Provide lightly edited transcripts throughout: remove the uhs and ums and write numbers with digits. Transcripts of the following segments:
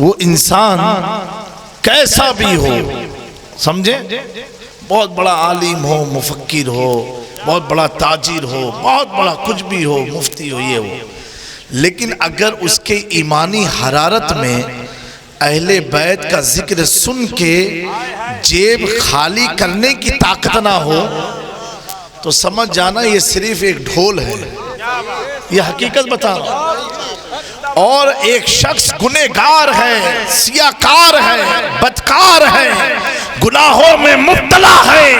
وہ انسان کیسا بھی ہو، سمجھے، بہت بڑا عالم ہو، مفکر ہو، بہت بڑا تاجر ہو، بہت بڑا کچھ بھی ہو، مفتی ہو، یہ ہو، لیکن اگر اس کے ایمانی حرارت میں اہل بیت کا ذکر سن کے جیب خالی کرنے کی طاقت نہ ہو تو سمجھ جانا یہ صرف ایک ڈھول ہے، یہ حقیقت بتا رہا ہوں۔ اور ایک شخص گنہگار ہے، سیاکار ہے، بدکار ہے، گناہوں میں مبتلا ہے،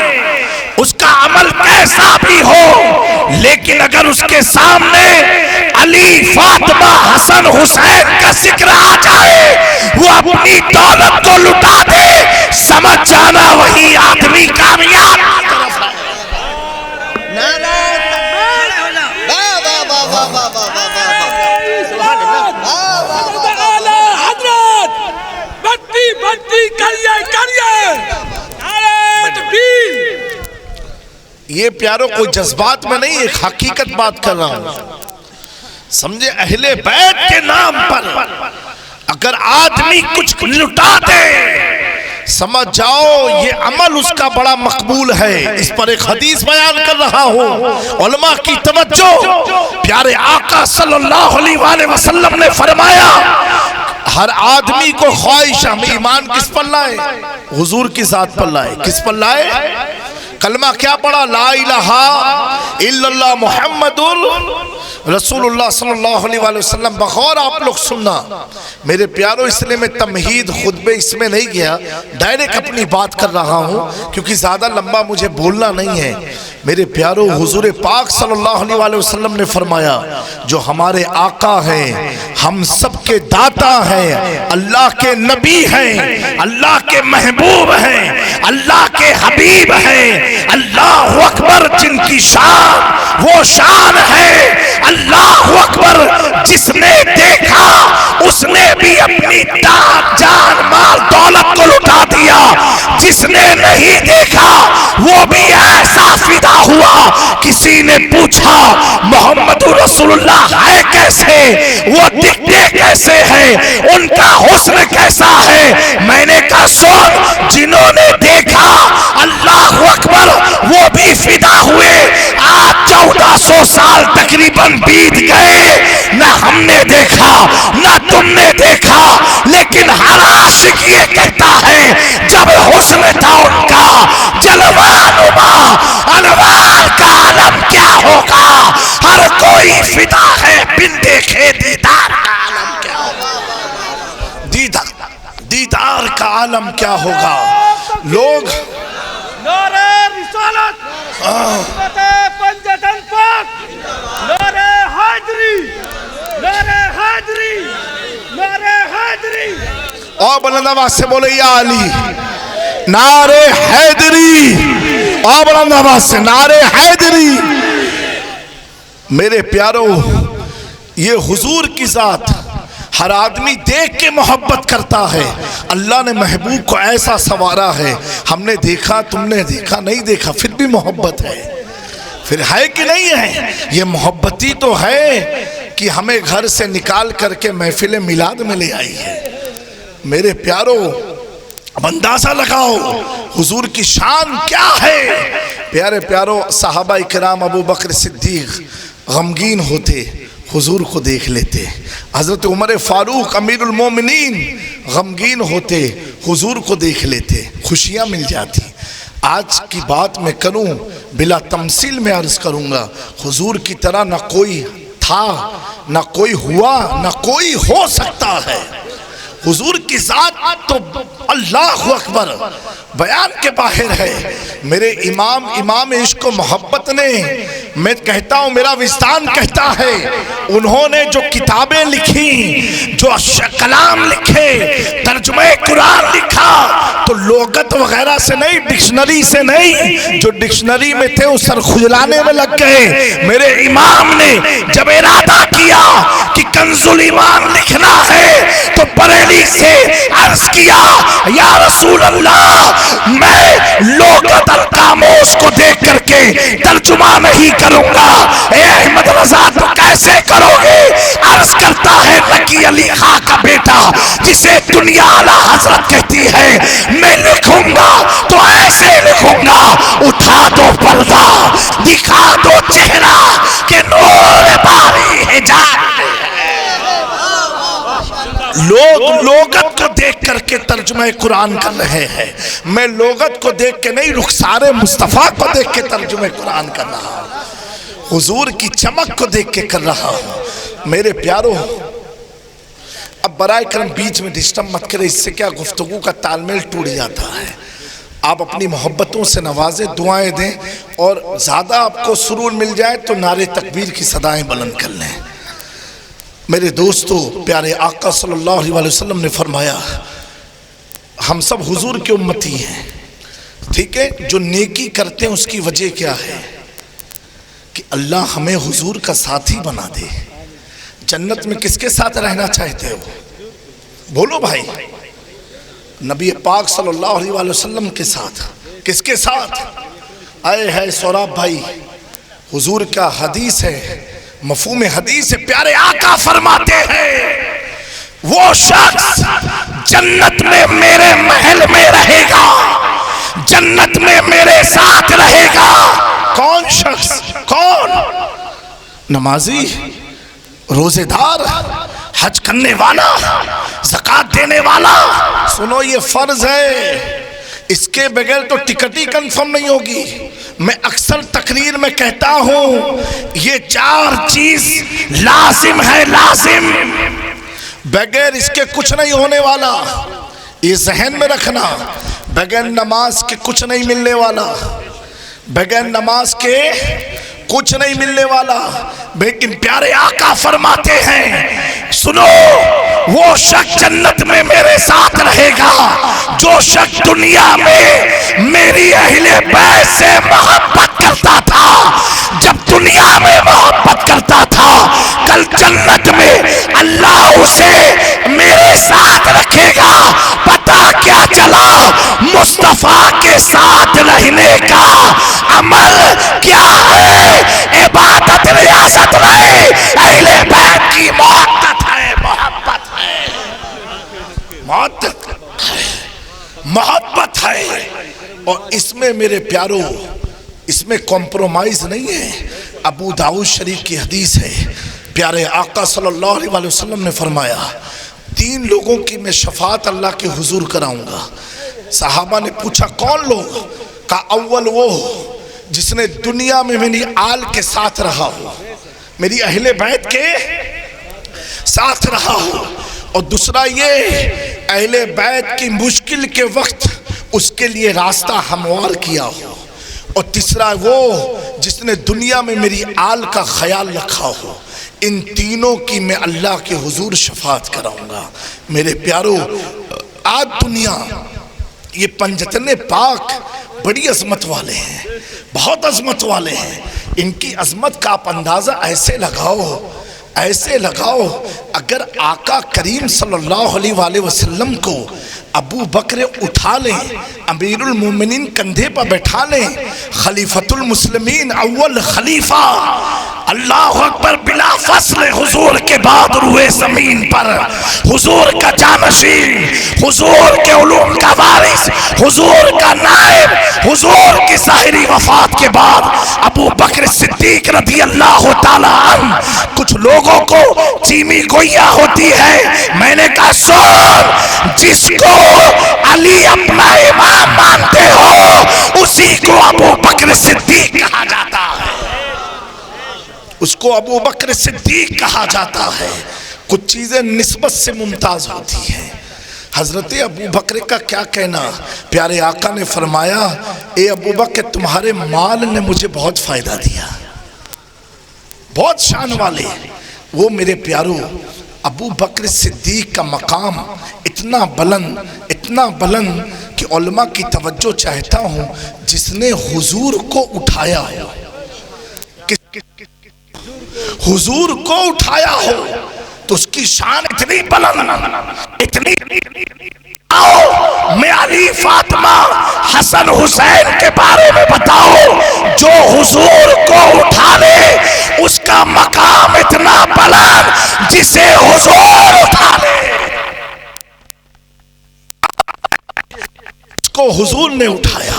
اس کا عمل کیسا بھی ہو، لیکن اگر اس کے سامنے علی، فاطمہ، حسن، حسین کا ذکر آ جائے، وہ اپنی دولت کو لٹا دے، سمجھ جانا وہی آدمی کامیاب کی طرف ہے۔ یہ پیاروں کوئی جذبات میں نہیں، ایک حقیقت بات کر رہا ہوں، سمجھے۔ اہل بیت کے نام پر اگر آدمی کچھ لٹا دے، سمجھ جاؤ یہ عمل اس کا بڑا مقبول ہے۔ اس پر ایک حدیث بیان کر رہا ہوں، علماء کی توجہ، پیارے آقا صلی اللہ علیہ وآلہ وسلم نے فرمایا ہر آدمی کو خواہش، ہم ایمان کس پر لائے؟ حضور کی ذات پر لائے۔ کس پر لائے؟ کلمہ کیا پڑھا؟ لا الہ الا اللہ محمد رسول اللہ صلی اللہ علیہ وآلہ وسلم۔ بغور آپ لوگ سننا میرے پیاروں، اس لیے میں تمہید خطبے اس میں نہیں گیا، ڈائریکٹ اپنی بات کر رہا ہوں کیونکہ زیادہ لمبا مجھے بولنا نہیں ہے۔ میرے پیاروں، حضور پاک صلی اللہ علیہ وآلہ وسلم نے فرمایا جو ہمارے آقا ہیں، ہم سب کے داتا ہیں، اللہ کے نبی ہیں، اللہ کے محبوب ہیں، اللہ کے حبیب ہیں، اللہ اکبر، جن کی شان وہ شان ہے، اللہ اکبر، جس نے دیکھا اس نے بھی اپنی جان مال دولت کو لٹا دیا، جس نے نہیں دیکھا وہ بھی ایسا فدا ہوا۔ کسی نے پوچھا محمد رسول اللہ ہے کیسے، وہ دکھتے کیسے ہیں، ان کا حسن کیسا ہے؟ میں نے کہا سن، جنہوں نے دیکھا اللہ اکبر وہ بھی فدا ہوئے۔ آج 1400 سال تقریباً بیت گئے، نہ ہم نے دیکھا نہ تم نے دیکھا، لیکن ہر عاشق یہ کہتا ہے جب حسن تھا ان کا جلوہ نما، انوار کا عالم کیا ہوگا، ہر کوئی فدا ہے بن دیکھے دیدار کا عالم کیا ہوگا، دیدار کا عالم کیا ہوگا۔ لوگ نعرہ رسالت، پنجتن پاک، نعرہ حیدری، نعرہ حیدری، نعرہ حیدری، اور بلند آواز سے بولے یا علی، نعرہ حیدری، اور بلند آواز سے نعرہ حیدری۔ میرے پیاروں، یہ حضور کی ذات ہر آدمی دیکھ کے محبت کرتا ہے۔ اللہ نے محبوب کو ایسا سنوارا ہے، ہم نے دیکھا، تم نے دیکھا، نہیں دیکھا، پھر بھی محبت ہے۔ پھر ہے کہ نہیں ہے؟ یہ محبتی تو ہے کہ ہمیں گھر سے نکال کر کے محفل میلاد میں لے آئی ہے۔ میرے پیاروں، اب اندازہ لگاؤ حضور کی شان کیا ہے۔ پیارے پیاروں، صحابہ اکرام، ابو بکر صدیق غمگین ہوتے، حضور کو دیکھ لیتے۔ حضرت عمر فاروق امیر المومنین غمگین ہوتے، حضور کو دیکھ لیتے، خوشیاں مل جاتی۔ آج کی بات میں کروں، بلا تمثیل میں عرض کروں گا، حضور کی طرح نہ کوئی تھا، نہ کوئی ہوا، نہ کوئی ہو سکتا ہے۔ حضور کی ذات تو اللہ اکبر بیان کے باہر ہے۔ میرے امام عشق و محبت نے، میں کہتا ہوں، میرا وجدان کہتا ہے، انہوں نے جو کتابیں لکھی، جو کلام لکھے، ترجمہ قرآن لکھا، تو لغت وغیرہ سے نہیں، ڈکشنری سے نہیں، جو ڈکشنری میں تھے وہ سر کھجلانے میں لگ گئے۔ میرے امام نے جب ارادہ کیا کہ کنز الایمان لکھنا ہے تو بریلی سے عرض کیا یا رسول اللہ، میں لغت القاموس کو دیکھ کر کے ترجمہ نہیں کروں گا۔ اے احمد رضا تو کیسے کرو گے؟ عرض کرتا ہے لکی علی خاں کا بیٹا جسے دنیا اعلی حضرت کہتی ہے، میں لکھوں گا تو ایسے لکھوں گا، اٹھا دو پردہ دکھا دو چہرہ کہ نور باری ہے جان۔ لوگ لغت کو دیکھ کر کے ترجمہ قرآن کر رہے ہیں، میں لغت کو دیکھ کے نہیں، رخسار مصطفیٰ کو دیکھ کے ترجمہ قرآن کر رہا ہوں، حضور کی چمک کو دیکھ کے کر رہا ہوں۔ میرے پیارو، اب برائے کرم بیچ میں ڈسٹرب مت کرے، اس سے کیا گفتگو کا تال میل ٹوٹ جاتا ہے۔ آپ اپنی محبتوں سے نوازیں، دعائیں دیں، اور زیادہ آپ کو سرور مل جائے تو نعرے تکبیر کی صدائیں بلند کر لیں۔ میرے دوستو، پیارے آقا صلی اللہ علیہ وسلم نے فرمایا ہم سب حضور کے امتی ہیں، ٹھیک ہے؟ جو نیکی کرتے ہیں اس کی وجہ کیا ہے؟ کہ اللہ ہمیں حضور کا ساتھی بنا دے۔ جنت میں کس کے ساتھ رہنا چاہتے ہو؟ بولو بھائی۔ نبی پاک صلی اللہ علیہ وسلم کے ساتھ۔ کس کے ساتھ؟ آئے ہے سوراب بھائی، حضور کا حدیث ہے، مفہوم حدیث ہے، پیارے آقا فرماتے ہیں وہ شخص جنت میں میرے محل میں رہے گا، جنت میں میرے ساتھ رہے گا۔ کون شخص؟ کون؟ نمازی، روزے دار، حج کرنے والا، زکوٰۃ دینے والا۔ سنو، یہ فرض ہے، اس کے بغیر تو ٹکٹ ہی کنفرم نہیں ہوگی۔ میں اکثر تقریر میں کہتا ہوں یہ 4 چیز لازم ہے، لازم، بغیر اس کے کچھ نہیں ہونے والا۔ یہ ذہن میں رکھنا، بغیر نماز کے کچھ نہیں ملنے والا، بغیر نماز کے کچھ نہیں ملنے والا۔ لیکن پیارے آقا فرماتے ہیں سنو، وہ شخص جنت میں میرے ساتھ رہے گا جو شخص دنیا میں میری اہل بیت سے محبت کرتا تھا۔ جب دنیا میں محبت کرتا تھا، کل جنت میں اللہ اسے میرے ساتھ رکھے گا۔ پتہ کیا چلا؟ مصطفیٰ کے ساتھ رہنے کا عمل کیا ہے؟ عبادت، ریاست نہیں، اہل بیت کی محبت ہے، محبت ہے، محبت ہے۔ اور اس میں میرے پیارو، اس میں کمپرومائز نہیں ہے۔ ابو داؤد شریف کی حدیث ہے، پیارے آقا صلی اللہ علیہ وسلم نے فرمایا 3 لوگوں کی میں شفاعت اللہ کے حضور کراؤں گا۔ صحابہ نے پوچھا کون لوگ؟ کہا اول وہ جس نے دنیا میں میری آل کے ساتھ رہا ہو، میری اہل بیت کے ساتھ رہا ہو، اور دوسرا یہ اہل بیت کی مشکل کے وقت اس کے لیے راستہ ہموار کیا ہو، اور تیسرا وہ جس نے دنیا میں میری آل کا خیال رکھا ہو۔ ان تینوں کی میں اللہ کے حضور شفاعت کراؤں گا۔ میرے پیارو، آج دنیا یہ پنجتن پاک بڑی عظمت والے ہیں، بہت عظمت والے ہیں۔ ان کی عظمت کا آپ اندازہ ایسے لگاؤ، ایسے لگاؤ، اگر آقا کریم صلی اللہ علیہ وسلم کو ابو بکر اٹھا لیں، امیر المومنین کندھے پر بیٹھا لیں، خلیفۃ المسلمین اول خلیفہ، اللہ اکبر، بلا فصل حضور کے بعد روئے زمین پر حضور کا جانشین، حضور کے علوم کا وارث، حضور کا نائب، حضور کی ظاہری وفات کے بعد ابو بکر صدیق رضی اللہ تعالیٰ عنہ، کچھ لوگوں کو چیمی گویا ہوتی ہے۔ میں نے کہا سن، جس کو علی اپنا امام مانتے ہو اسی کو ابو بکر صدیق کہا جاتا ہے، اس کو ابو بکر صدیق کہا جاتا ہے۔ کچھ چیزیں نسبت سے ممتاز ہوتی ہیں۔ حضرت ابو بکر کا کیا کہنا؟ پیارے آقا نے فرمایا اے ابو بکر، تمہارے مال نے مجھے بہت فائدہ دیا، بہت شان والے۔ وہ میرے پیارو، ابو بکر صدیق کا مقام اتنا بلند، اتنا بلند کہ علماء کی توجہ چاہتا ہوں، جس نے حضور کو اٹھایا ہو، حضور کو اٹھایا ہو تو اس کی شان اتنی بلند، اتنی۔ آؤ میں علی فاطمہ حسن حسین کے بارے میں بتاؤ، جو حضور کو اٹھا لے اس کا مقام اتنا بلند جسے حضور اٹھا لے۔ جس کو حضور نے اٹھایا۔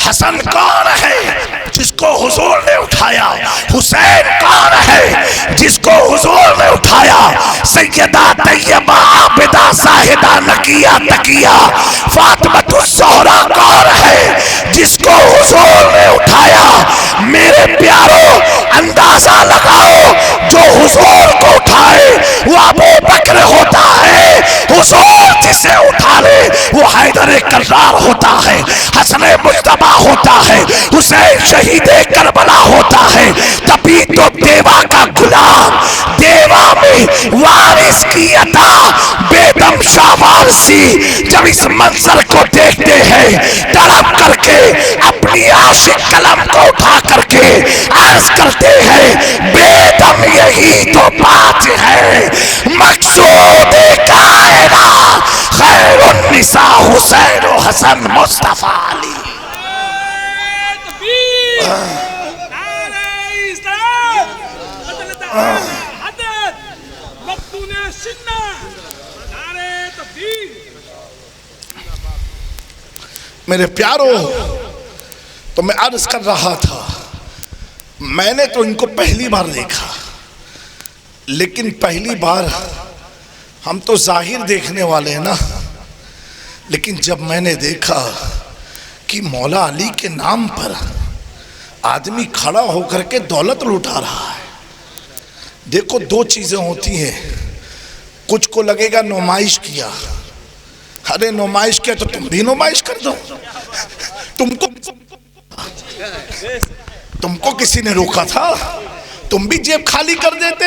حسن کون ہے؟ جس کو حضور نے اٹھایا۔ حسین کون ہے؟ جس کو حضور نے اٹھایا۔ سیدہ طیبہ عابدہ زاہدہ نقیہ تقیہ فاطمۃ الزہرا کون ہے؟ جس کو حضور نے اٹھایا۔ میرے پیارو اندازہ لگاؤ، جو حضور کو اٹھائے وہ ابو بکر ہوتا ہے، حضور جسے اٹھا لے وہ حیدر کرار ہوتا ہے، حسن مجتبیٰ ہوتا ہے، حسین شہید کربلا ہوتا ہے۔ تبھی تو دیوا کا غلام، دیوا میں وارث کی عطا بیدم شاہ وارثی جب اس منظر کو دیکھتے ہیں تڑپ کر کے اپنی عاشق قلم کو اٹھا کر کے عرض کرتے ہیں، بیدم یہی تو بات ہے، مقصود کائنات خیر النساء حسین و حسن مصطفیٰ علی۔ میرے پیارو، تو میں عرض کر رہا تھا، میں نے تو ان کو پہلی بار دیکھا، لیکن پہلی بار ہم تو ظاہر دیکھنے والے ہیں نا، لیکن جب میں نے دیکھا کہ مولا علی کے نام پر آدمی کھڑا ہو کر کے دولت لوٹا رہا ہے۔ دیکھو دو چیزیں ہوتی ہیں، کچھ کو لگے گا نمائش کیا، ارے نمائش کیا تو تم بھی نمائش کر دو، تم کو کسی نے روکا تھا؟ تم بھی جیب خالی کر دیتے،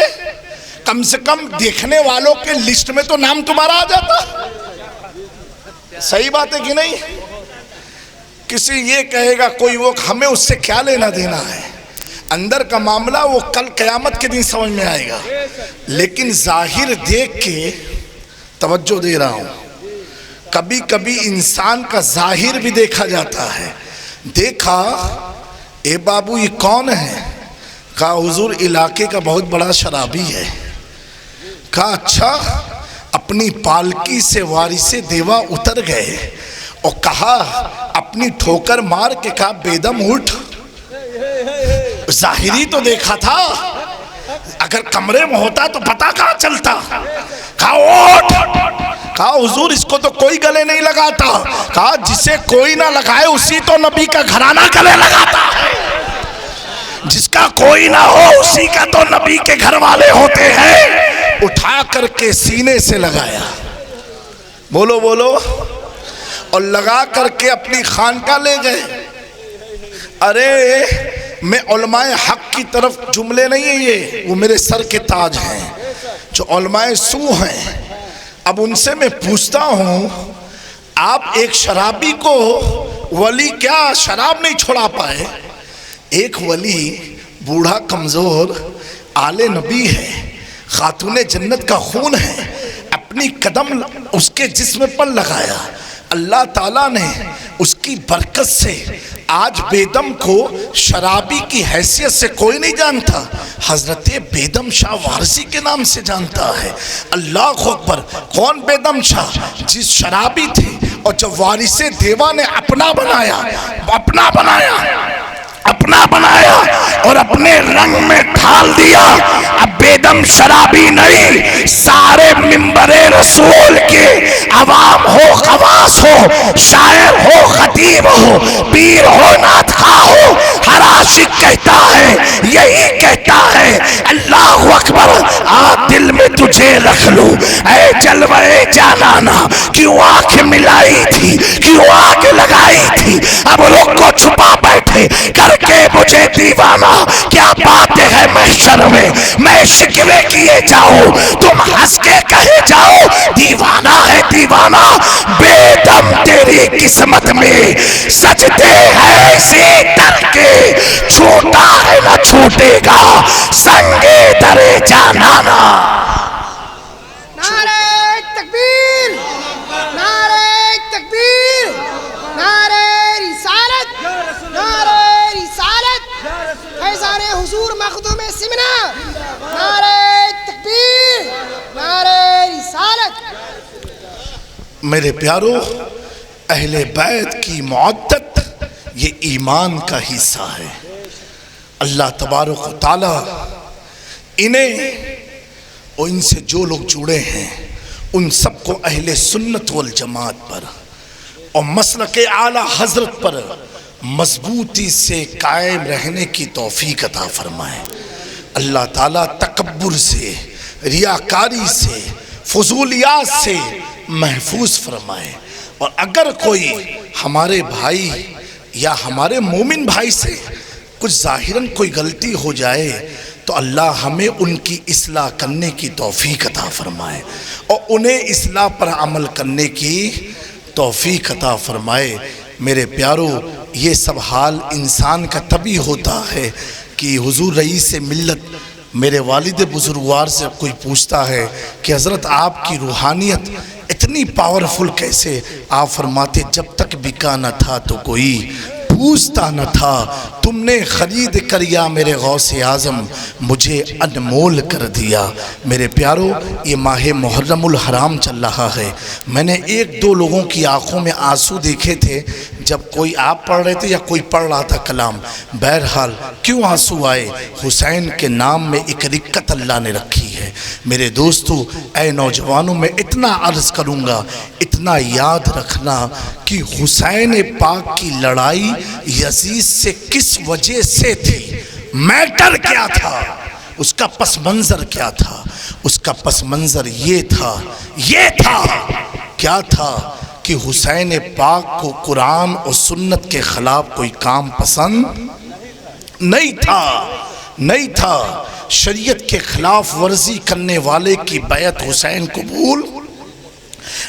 کم سے کم دیکھنے والوں کے لسٹ میں تو نام تمہارا آ جاتا۔ صحیح بات ہے کہ نہیں؟ کسی یہ کہے گا کوئی وہ، ہمیں اس سے کیا لینا دینا ہے، اندر کا معاملہ وہ کل قیامت کے دن سمجھ میں آئے گا۔ لیکن ظاہر دیکھ کے توجہ دے رہا ہوں، کبھی کبھی انسان کا ظاہر بھی دیکھا جاتا ہے۔ دیکھا، اے بابو یہ کون ہے؟ کہا حضور علاقے کا بہت بڑا شرابی ہے۔ کہا اچھا؟ اپنی پالکی سے وارث دیوا اتر گئے اور کہا اپنی ٹھوکر مار کے کہا بیدم اٹھ۔ ظاہری تو دیکھا تھا، اگر کمرے میں ہوتا تو پتہ کہاں چلتا؟ کہا اٹھ۔ کہا حضور اس کو تو کوئی گلے نہیں لگاتا۔ کہا جسے کوئی نہ لگائے اسی تو نبی کا گھرانہ گلے لگاتا ہے، جس کا کوئی نہ ہو اسی کا تو نبی کے گھر والے ہوتے ہیں۔ اٹھا کر کے سینے سے لگایا، بولو بولو، اور لگا کر کے اپنی خانقاہ لے گئے۔ ارے میں علماء حق کی طرف جملے نہیں ہیں، یہ وہ میرے سر کے تاج ہیں جو علماء سو ہیں۔ اب ان سے میں پوچھتا ہوں، آپ ایک شرابی کو ولی کیا شراب نہیں چھوڑا پائے؟ ایک ولی بوڑھا کمزور آل نبی ہے، خاتون جنت کا خون ہے، اپنی قدم اس کے جسم پر لگایا، اللہ تعالیٰ نے اس کی برکت سے آج بیدم کو شرابی کی حیثیت سے کوئی نہیں جانتا، حضرت بیدم شاہ وارثی کے نام سے جانتا ہے۔ اللہ اکبر۔ کون بیدم شاہ؟ جس شرابی تھے اور جب وارث دیوا نے اپنا بنایا اور اپنے رنگ میں ڈھال دیا، اب بیدم شرابی نہیں، سارے منبر رسول کے عوام ہو، خواص ہو، شاعر ہو، خطیب ہو، پیر ہو، نعت خواہ ہو، ہر عاشق کہتا ہے، یہی کہتا ہے، اللہ اکبر، آج دل میں تجھے رکھ لوں اے جلوہ جانانا، کیوں آنکھ ملائی تھی، کیوں آنکھ لگائی تھی، اب رخ کو چھپا بیٹھے کر کے مجھے دیوانہ، کیا بات ہے محشر میں شکوے کیے جاؤ، تم ہنس کے کہے جاؤ دیوانہ ہے دیوانہ، بیدم تیری قسمت میں سجدے ہے اسی در کے، چھوٹا ہے نہ چھوٹے گا سنگے در جانانا۔ نعرہ تکبیر، نعرہ تکبیر، نعرہ میرے پیارو، اہل بیت کی معدت یہ ایمان کا حصہ ہے۔ اللہ تبارک و تعالی انہیں اور ان سے جو لوگ جڑے ہیں ان سب کو اہل سنت والجماعت پر اور مسلک اعلی حضرت پر مضبوطی سے قائم رہنے کی توفیق عطا فرمائے۔ اللہ تعالیٰ تکبر سے، ریاکاری سے، فضولیات سے محفوظ فرمائے۔ اور اگر کوئی ہمارے بھائی یا ہمارے مومن بھائی سے کچھ ظاہراً کوئی غلطی ہو جائے تو اللہ ہمیں ان کی اصلاح کرنے کی توفیق عطا فرمائے اور انہیں اصلاح پر عمل کرنے کی توفیق عطا فرمائے۔ میرے پیارو، یہ سب حال انسان کا تبھی ہوتا ہے کہ حضور رئیس ملت میرے والد بزرگوار سے کوئی پوچھتا ہے کہ حضرت آپ کی روحانیت اتنی پاورفل کیسے؟ آپ فرماتے جب تک بکا نہ تھا تو کوئی پوچھتا نہ تھا، تم نے خرید کر یا میرے غوث اعظم مجھے انمول کر دیا۔ میرے پیارو، یہ ماہ محرم الحرام چل رہا ہے۔ میں نے ایک دو لوگوں کی آنکھوں میں آنسو دیکھے تھے جب کوئی آپ پڑھ رہے تھے یا کوئی پڑھ رہا تھا کلام۔ بہرحال کیوں آنسو آئے؟ حسین کے نام میں ایک رکت اللہ نے رکھی ہے۔ میرے دوستو، اے نوجوانوں، میں اتنا عرض کروں گا، اتنا یاد رکھنا کہ حسین پاک کی لڑائی یزید سے کس وجہ سے تھی، میٹر کیا تھا، اس کا پس منظر کیا تھا؟ اس کا پس منظر یہ تھا کیا تھا کہ حسین پاک کو قرآن اور سنت کے خلاف کوئی کام پسند نہیں تھا۔ شریعت کے خلاف ورزی کرنے والے کی بیعت حسین قبول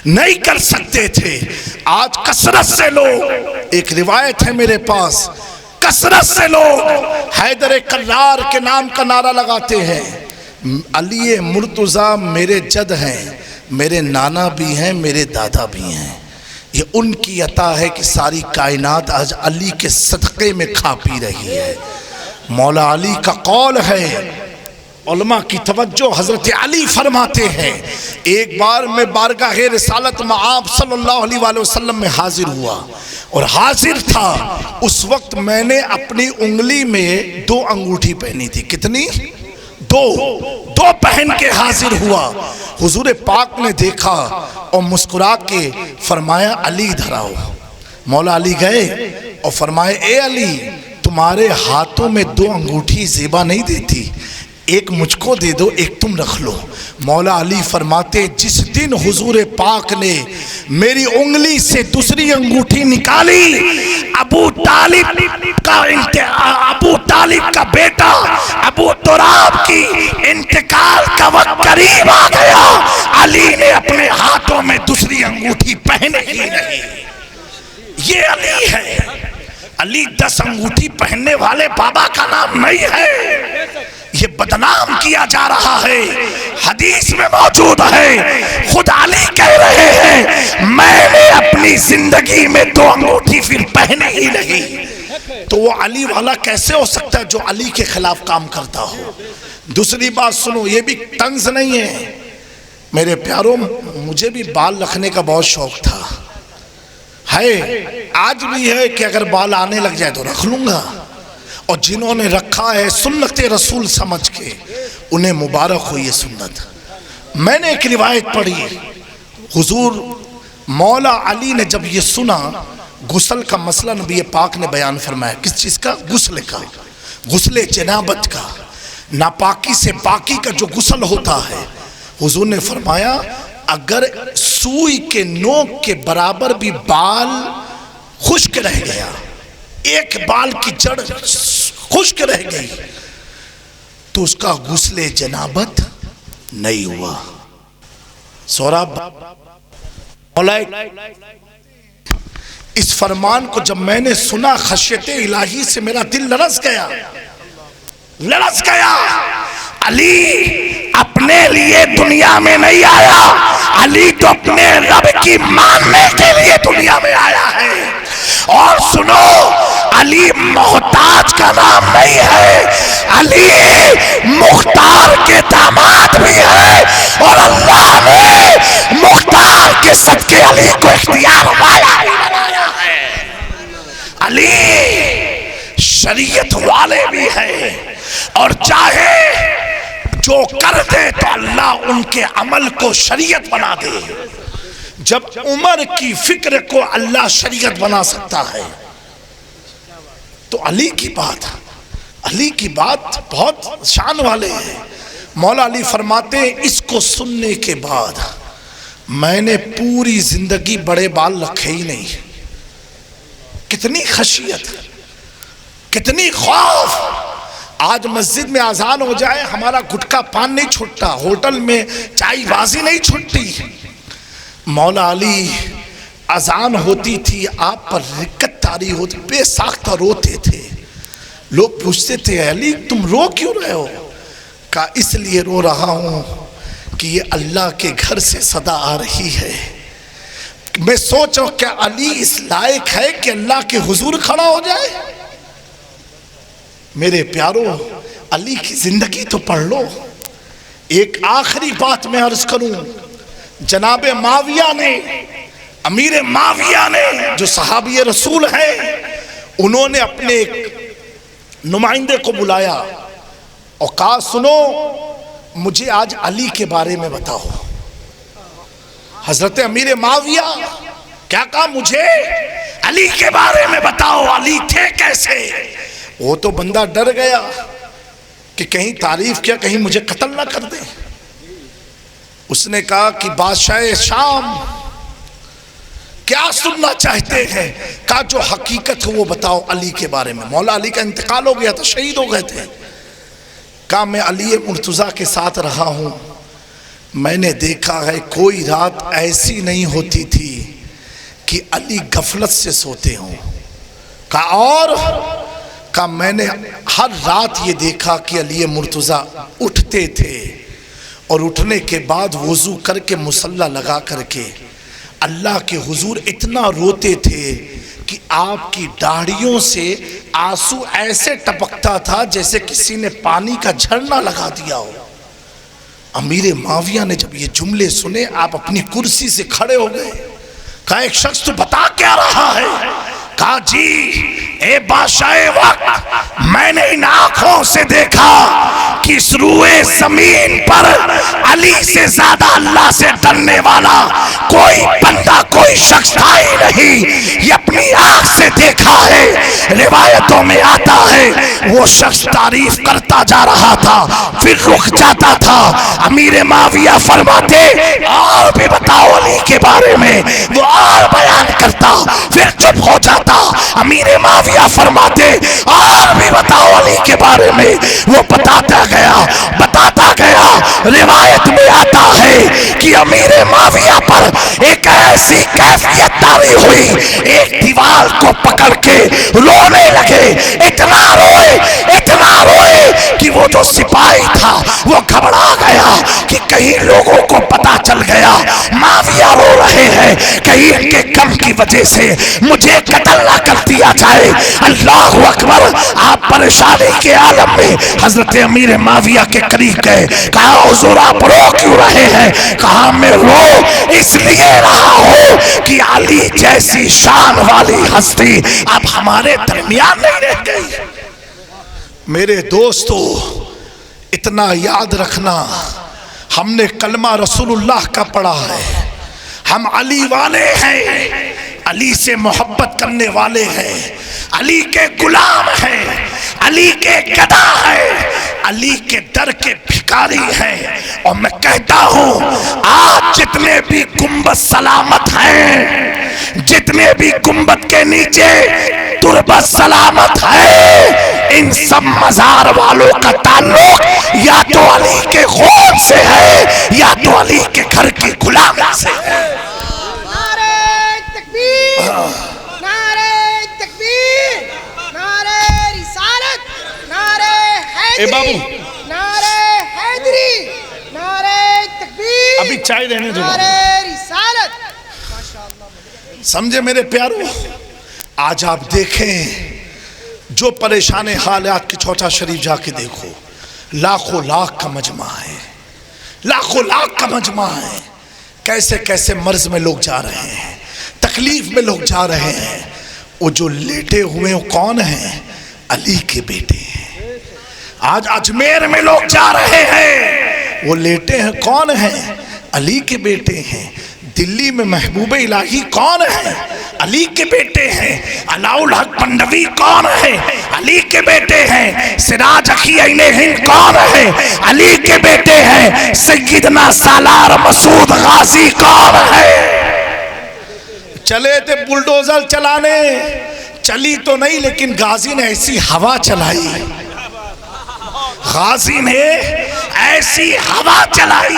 نہیں کر سکتے تھے۔ آج کثرت سے لوگ، ایک روایت ہے میرے پاس، کثرت سے لوگ حیدر کرار کے نام کا نعرہ لگاتے ہیں۔ علی مرتضیٰ میرے جد ہیں، میرے نانا بھی ہیں، میرے دادا بھی ہیں۔ یہ ان کی عطا ہے کہ ساری کائنات آج علی کے صدقے میں کھا پی رہی ہے۔ مولا علی کا قول ہے، علماء کی توجہ، حضرت علی فرماتے ہیں ایک بار میں بارگاہ رسالت مآب صلی اللہ علیہ وآلہ وسلم میں حاضر ہوا اور حاضر تھا اس وقت میں نے اپنی انگلی میں 2 انگوٹھی پہنی تھی۔ کتنی؟ 2 پہن کے حاضر ہوا۔ حضور پاک نے دیکھا اور مسکرا کے فرمایا علی ادھر آؤ۔ مولا علی گئے اور فرمائے اے علی، تمہارے ہاتھوں میں 2 انگوٹھی زیبا نہیں دیتی، ایک مجھ کو دے دو، ایک تم رکھ لو۔ مولا علی فرماتے جس دن حضور پاک نے میری انگلی سے دوسری انگوٹھی نکالی، ابو طالب کا بیٹا ابو تراب کی انتقال کا وقت قریب آ گیا، علی نے اپنے ہاتھوں میں دوسری انگوٹھی پہنے ہی نہیں۔ یہ علی ہے۔ علی 10 انگوٹھی پہننے والے بابا کا نام نہیں ہے، یہ بدنام کیا جا رہا ہے۔ حدیث میں موجود ہے، خود علی کہہ رہے ہیں میں نے اپنی زندگی میں 2 انگوٹھی پھر پہنے ہی نہیں۔ تو وہ علی والا کیسے ہو سکتا ہے جو علی کے خلاف کام کرتا ہو؟ دوسری بات سنو، یہ بھی طنز نہیں ہے میرے پیاروں، مجھے بھی بال رکھنے کا بہت شوق تھا، ہے آج بھی ہے کہ اگر بال آنے لگ جائے تو رکھ لوں گا، اور جنہوں نے رکھا ہے سنت رسول سمجھ کے انہیں مبارک ہو یہ سنت۔ میں نے ایک روایت پڑھی، حضور مولا علی نے جب یہ سنا، غسل کا مسئلہ نبی پاک نے بیان فرمایا۔ کس چیز کا؟ غسل کا، غسل جنابت کا، ناپاکی سے پاکی کا جو غسل ہوتا ہے۔ حضور نے فرمایا اگر سوئی کے نوک کے برابر بھی بال خشک رہ گیا، ایک بال کی جڑ خشک رہ گئی تو اس کا غسل جنابت نہیں ہوا۔ سوراب اس فرمان کو جب میں نے سنا، خشیت الہی سے میرا دل لرز گیا۔ علی اپنے لیے دنیا میں نہیں آیا، علی تو اپنے رب کی ماننے کے لیے دنیا میں آیا ہے۔ اور سنو، علی محتاج کا نام نہیں ہے، علی مختار کے داماد بھی ہے، اور اللہ نے مختار کے صدقے علی کو اختیار والا ہے۔ علی شریعت والے بھی ہیں، اور چاہے جو کر دے تو اللہ ان کے عمل کو شریعت بنا دے۔ جب عمر کی فکر کو اللہ شریعت بنا سکتا ہے تو علی کی بات بہت شان والے ہیں۔ مولا علی فرماتے ہیں اس کو سننے کے بعد میں نے پوری زندگی بڑے بال رکھے ہی نہیں۔ کتنی خشیت، کتنی خوف۔ آج مسجد میں اذان ہو جائے ہمارا گٹکا پان نہیں چھوٹتا، ہوٹل میں چائے بازی نہیں چھوٹتی۔ مولا علی اذان ہوتی تھی، آپ پر رکت طاری ہوتی، بے ساختہ روتے تھے۔ لوگ پوچھتے تھے علی تم رو کیوں رہے ہو؟ کہا اس لیے رو رہا ہوں کہ یہ اللہ کے گھر سے صدا آ رہی ہے۔ میں سوچا کہ علی اس لائق ہے کہ اللہ کے حضور کھڑا ہو جائے؟ میرے پیارو علی کی زندگی تو پڑھ لو۔ ایک آخری بات میں عرض کروں، جناب معاویہ نے، امیر معاویہ نے جو صحابی رسول ہیں، انہوں نے اپنے ایک نمائندے کو بلایا اور کہا سنو مجھے آج علی کے بارے میں بتاؤ۔ حضرت امیر معاویہ کیا کہا؟ مجھے علی کے بارے میں بتاؤ، علی تھے کیسے؟ وہ تو بندہ ڈر گیا کہ کہیں تعریف کیا کہیں مجھے قتل نہ کر دیں۔ اس نے کہا کہ بادشاہ شام کیا سننا چاہتے ہیں؟ کہا جو حقیقت ہے وہ بتاؤ علی کے بارے میں۔ مولا علی کا انتقال ہو گیا تھا، شہید ہو گئے تھے۔ کہا میں علی مرتضیٰ کے ساتھ رہا ہوں، میں نے دیکھا ہے کوئی رات ایسی نہیں ہوتی تھی کہ علی غفلت سے سوتے ہوں۔ کہا اور؟ کہا میں نے ہر رات یہ دیکھا کہ علی مرتضیٰ اٹھتے تھے اور اٹھنے کے بعد وضو کر کے مصلی لگا کر کے اللہ کے حضور اتنا روتے تھے کہ آپ کی داڑھیوں سے آنسو ایسے ٹپکتا تھا جیسے کسی نے پانی کا جھرنا لگا دیا ہو۔ امیر معاویہ نے جب یہ جملے سنے آپ اپنی کرسی سے کھڑے ہو گئے۔ کہا ایک شخص تو بتا کیا رہا ہے؟ کہا جی اے بادشاہ وقت میں نے ان آنکھوں سے دیکھا کہ اس روئے زمین پر علی سے زیادہ اللہ سے ڈرنے والا کوئی بندہ کوئی شخص تھا ہی نہیں، یہ اپنی آنکھ سے دیکھا ہے۔ روایتوں میں آتا ہے وہ شخص تعریف کرتا جا رہا تھا پھر رک جاتا تھا۔ امیر معاویہ فرماتے اور بھی بتاؤ علی کے بارے میں، وہ اور بیان کرتا پھر چپ ہو جاتا۔ امیر معاویہ فرماتے اور بھی بتاؤ علی کے بارے میں، وہ بتاتا گیا۔ روایت میں آتا ہے کہ امیر معاویہ پر ایک ایسی کیفیت طاری ہوئی، ایک دیوار کو پکڑ کے رونے لگے، اتنا روئے کہ وہ جو سپاہی تھا وہ گھبرا گیا کہ کہیں لوگوں کو پتا چل گیا معاویہ رو رہے ہیں، کہیں ان کے غم کی وجہ سے مجھے قتل نہ کر دیا جائے۔ اللہ اکبر۔ آپ پریشانی کے عالم میں حضرت امیر معاویہ کے قریب گئے۔ کہا حضور آپ رو کیوں رہے ہیں؟ کہا میں رو اس لیے رہا ہوں کہ علی جیسی شان والی ہستی اب ہمارے درمیان نہیں رہ گئی۔ میرے دوستو اتنا یاد رکھنا، ہم نے کلمہ رسول اللہ کا پڑھا ہے، ہم علی والے ہیں، علی سے محبت کرنے والے ہیں، علی کے غلام ہیں، علی کے گدا ہیں، علی کے در کے بھکاری ہیں۔ اور میں کہتا ہوں آج جتنے بھی گنبد سلامت ہیں، جتنے بھی گنبد کے نیچے تربت سلامت ہے، ان سب مزار والوں کا تعلق یا تو علی کے خون سے ہے یا تو علی کے گھر کی غلامی سے ہے۔ نعرہ تکبیر، نعرہ تکبیر، نعرہ رسالت، نعرہ حیدری، نعرہ حیدری، نعرہ تکبیر، ابھی چائے رہنے دو، نعرہ رسالت۔ سمجھے میرے پیارو؟ آج آپ دیکھیں جو پریشان حالات کی چوتھا شریف جا کے دیکھو، لاکھوں لاکھ کا مجمع ہے، لاکھوں لاکھ کا مجمع ہے. کیسے کیسے مرض میں لوگ جا رہے ہیں، تکلیف میں لوگ جا رہے ہیں. وہ جو لیٹے ہوئے کون ہیں؟ علی کے بیٹے ہیں. آج اجمیر میں لوگ جا رہے ہیں، وہ لیٹے ہیں کون ہیں؟ علی کے بیٹے ہیں. دلی میں محبوب الہی کون ہے؟ علی کے بیٹے ہیں. علاء الحق پنڈوی کون ہے؟ علی کے بیٹے ہیں. سراج اخی عین ہند کون ہے؟ علی کے بیٹے ہیں. سیدنا سالار مسعود غازی کون ہے؟ چلے تھے بلڈوزر چلانے، چلی تو نہیں لیکن غازی نے ایسی ہوا چلائی، غازی نے ایسی ہوا چلائی،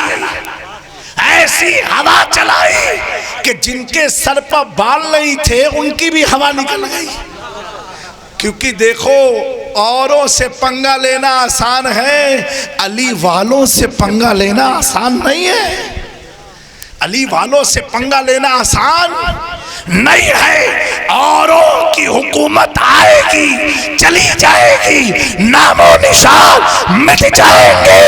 ایسی ہوا چلائی کہ جن کے سر پر بال نہیں تھے ان کی بھی ہوا نکل گئی. کیونکہ دیکھو، اوروں سے پنگا لینا آسان ہے، علی والوں سے پنگا لینا آسان نہیں ہے. علی والوں سے پنگا لینا آسان نہیں ہے. اوروں کی حکومت آئے گی، چلی جائے گی، نام و نشان مٹ جائیں گے،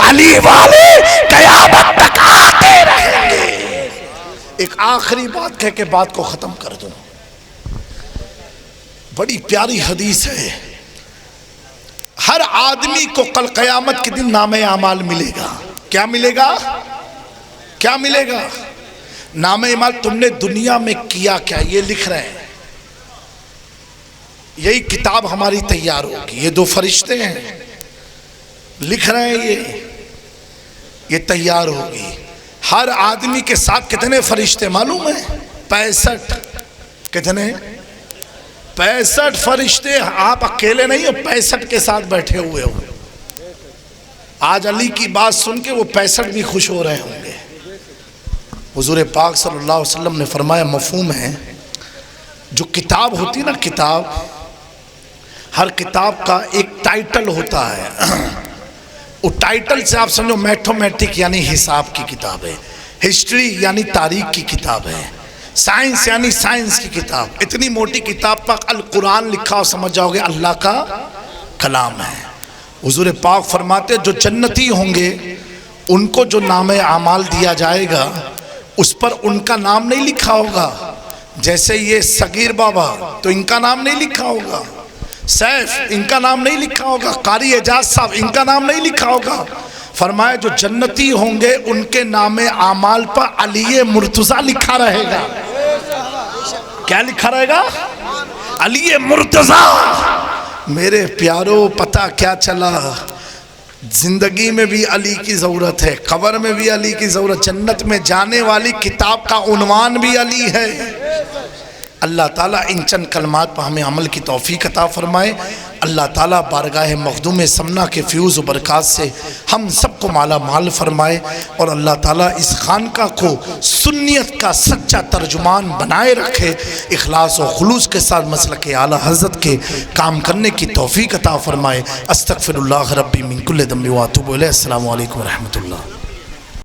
علی والے قیامت تک آتے رہیں گے. ایک آخری بات کہہ کے بات کو ختم کر دوں. بڑی پیاری حدیث ہے. ہر آدمی کو کل قیامت کے دن نام اعمال ملے گا. کیا ملے گا؟ کیا ملے گا؟ نام اعمال. تم نے دنیا میں کیا کیا یہ لکھ رہے ہیں. یہی کتاب ہماری تیار ہوگی. یہ دو فرشتے ہیں لکھ رہے ہیں، یہ تیار ہوگی. ہر آدمی کے ساتھ کتنے فرشتے معلوم ہیں؟ 65. کتنے؟ 65 فرشتے. آپ اکیلے نہیں ہو، 65 کے ساتھ بیٹھے ہوئے ہو. آج علی کی بات سن کے وہ 65 بھی خوش ہو رہے ہوں گے. حضور پاک صلی اللہ علیہ وسلم نے فرمایا، مفہوم ہے، جو کتاب ہوتی نا، کتاب، ہر کتاب کا ایک ٹائٹل ہوتا ہے. وہ ٹائٹل سے آپ سمجھو میتھمیٹک یعنی حساب کی کتاب ہے، ہسٹری یعنی تاریخ کی کتاب ہے، سائنس یعنی سائنس کی کتاب. اتنی موٹی کتاب پر القرآن لکھا اور سمجھ جاؤ گے اللہ کا کلام ہے. حضور پاک فرماتے جو جنتی ہوں گے ان کو جو نام اعمال دیا جائے گا اس پر ان کا نام نہیں لکھا ہوگا. جیسے یہ صغیر بابا تو ان کا نام نہیں لکھا ہوگا، سیف ان کا نام نہیں لکھا ہوگا، قاری اعجاز صاحب ان کا نام نہیں لکھا ہوگا. فرمایا جو جنتی ہوں گے ان کے نام اعمال پر علی مرتضیٰ لکھا رہے گا. کیا لکھا رہے گا؟ علی مرتضیٰ. میرے پیارو، پتہ کیا چلا؟ زندگی میں بھی علی کی ضرورت ہے، قبر میں بھی علی کی ضرورت. جنت میں جانے والی کتاب کا عنوان بھی علی ہے. اللہ تعالیٰ ان چند کلمات پر ہمیں عمل کی توفیق عطا فرمائے. اللہ تعالیٰ بارگاہ مخدوم سمنا کے فیوز و برکات سے ہم سب کو مالا مال فرمائے، اور اللہ تعالیٰ اس خانقاہ کو سنیت کا سچا ترجمان بنائے رکھے. اخلاص و خلوص کے ساتھ مسلک اعلیٰ حضرت کے کام کرنے کی توفیق عطا فرمائے. استغفر اللہ ربی من کل ذنب و اتوب الیہ. السلام علیکم ورحمۃ اللہ.